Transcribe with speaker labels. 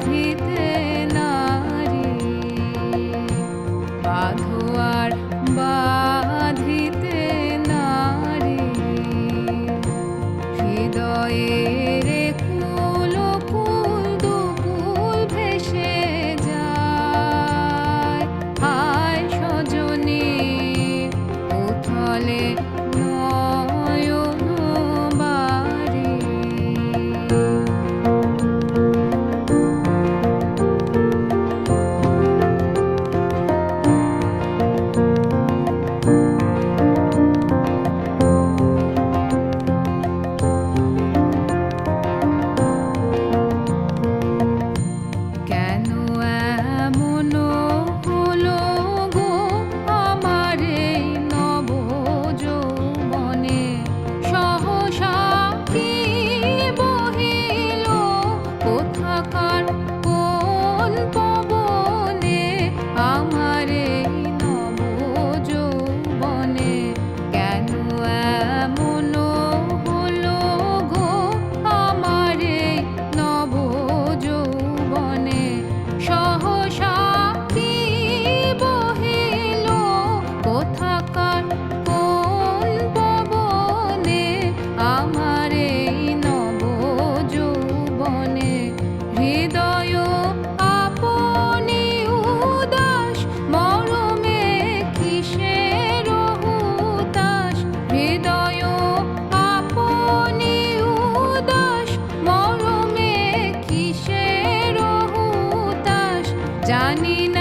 Speaker 1: বাঁধিতে নারী, বাঁধো আর বাঁধিতে নারী, হৃদয়ের কুল কুল দুকুল ভেসে যায়। হায় সজনী উথলে নয়ন বাড়ি। কেন এমন হলো গো আমার এই নব যৌবনে, সহসা কি বহিল কোথাকার কোন পবনে আমার এই নব যৌবনে। কেন এমন হলো গো আমার এই নব যৌবনে, সহসা কি বহিল কোথাকার কোন পবনে আমার এই নব যৌবনে। হৃদয় আপনি উদাস মরমে কিসের হুতাশ, হৃদয় আপনি উদাস মরমে কিসের হুতাশ। জানি না